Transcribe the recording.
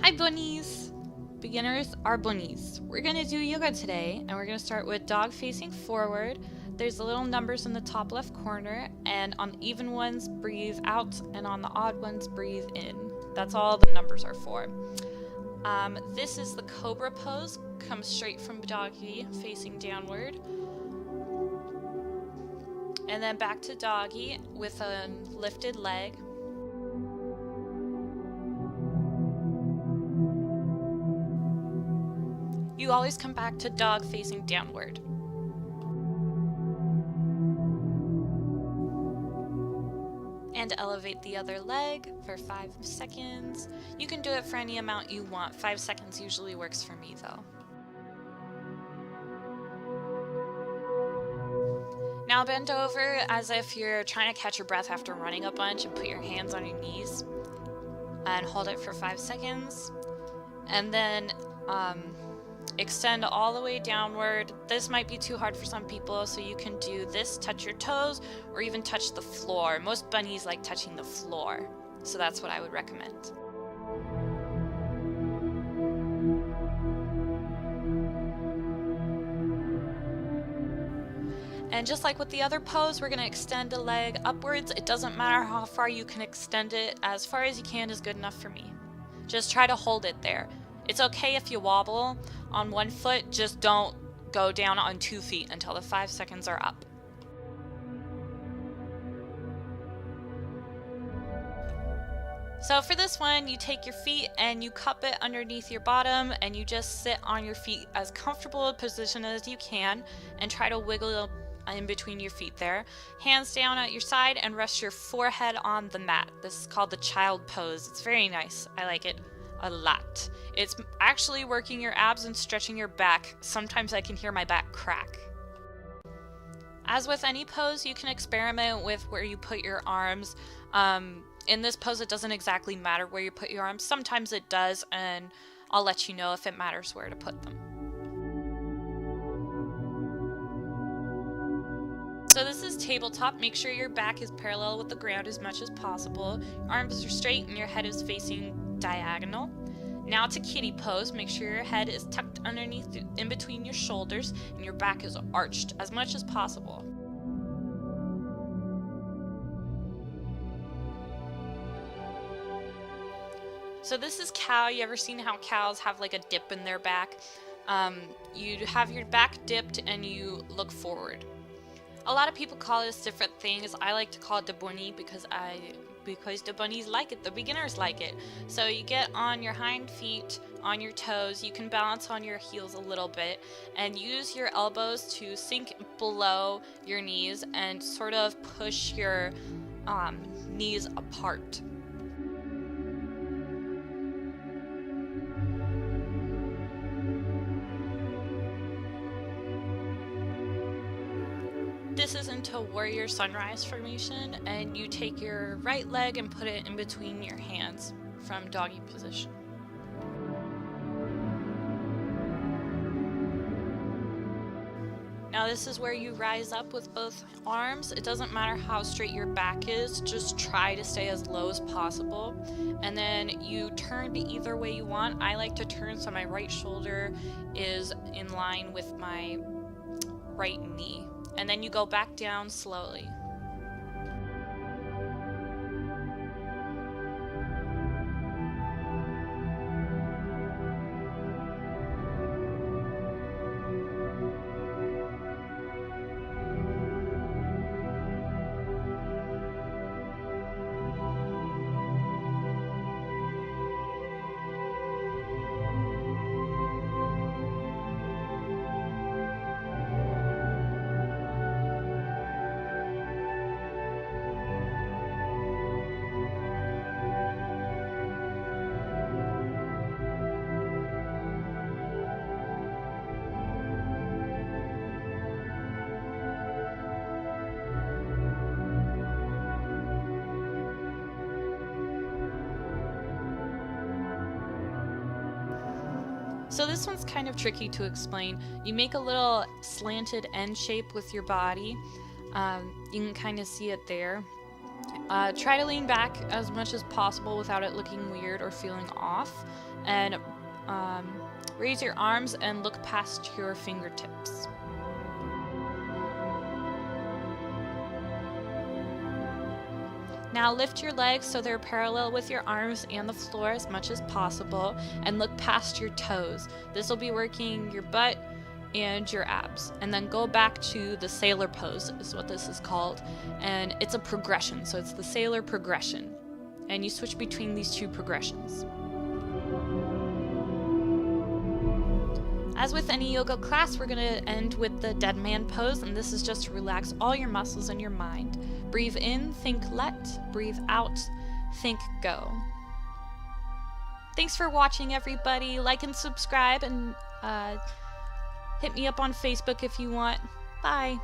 Hi bunnies! Beginners are bunnies. We're going to do yoga today, and we're going to start with dog facing forward. There's the little numbers in the top left corner, and on even ones breathe out, and on the odd ones breathe in. That's all the numbers are for. This is the cobra pose. Comes straight from doggy, facing downward. And then back to doggy with a lifted leg. You always come back to dog facing downward. And elevate the other leg for 5 seconds. You can do it for any amount you want. 5 seconds usually works for me though. Now bend over as if you're trying to catch your breath after running a bunch and put your hands on your knees. And hold it for 5 seconds. And then extend all the way downward. This might be too hard for some people, so you can do this, touch your toes, or even touch the floor. Most bunnies like touching the floor, so that's what I would recommend. And just like with the other pose, we're going to extend a leg upwards. It doesn't matter how far you can extend it. As far as you can is good enough for me. Just try to hold it there. It's okay if you wobble on one foot, just don't go down on 2 feet until the 5 seconds are up. So for this one, you take your feet and you cup it underneath your bottom and you just sit on your feet as comfortable a position as you can and try to wiggle in between your feet there. Hands down at your side and rest your forehead on the mat. This is called the child pose. It's very nice. I like it a lot. It's actually working your abs and stretching your back. Sometimes I can hear my back crack. As with any pose, you can experiment with where you put your arms. In this pose, it doesn't exactly matter where you put your arms. Sometimes it does, and I'll let you know if it matters where to put them. So this is tabletop. Make sure your back is parallel with the ground as much as possible. Your arms are straight and your head is facing diagonal. Now to kitty pose. Make sure your head is tucked underneath in between your shoulders and your back is arched as much as possible. So this is cow. You ever seen how cows have like a dip in their back? You have your back dipped and you look forward. A lot of people call this different things. I like to call it the bunny because the bunnies like it, the beginners like it. So you get on your hind feet, on your toes, you can balance on your heels a little bit and use your elbows to sink below your knees and sort of push your knees apart. This is into warrior sunrise formation, and you take your right leg and put it in between your hands from doggy position. Now this is where you rise up with both arms. It doesn't matter how straight your back is, just try to stay as low as possible. And then you turn to either way you want. I like to turn so my right shoulder is in line with my right knee. And then you go back down slowly. So this one's kind of tricky to explain. You make a little slanted end shape with your body. You can kind of see it there. Try to lean back as much as possible without it looking weird or feeling off, and raise your arms and look past your fingertips. Now lift your legs so they're parallel with your arms and the floor as much as possible, and look past your toes. This will be working your butt and your abs. And then go back to the sailor pose is what this is called, and it's a progression, so it's the sailor progression, and you switch between these two progressions. As with any yoga class, we're going to end with the dead man pose, and this is just to relax all your muscles in your mind. Breathe in, think let. Breathe out, think go. Thanks for watching, everybody. Like and subscribe, and hit me up on Facebook if you want. Bye.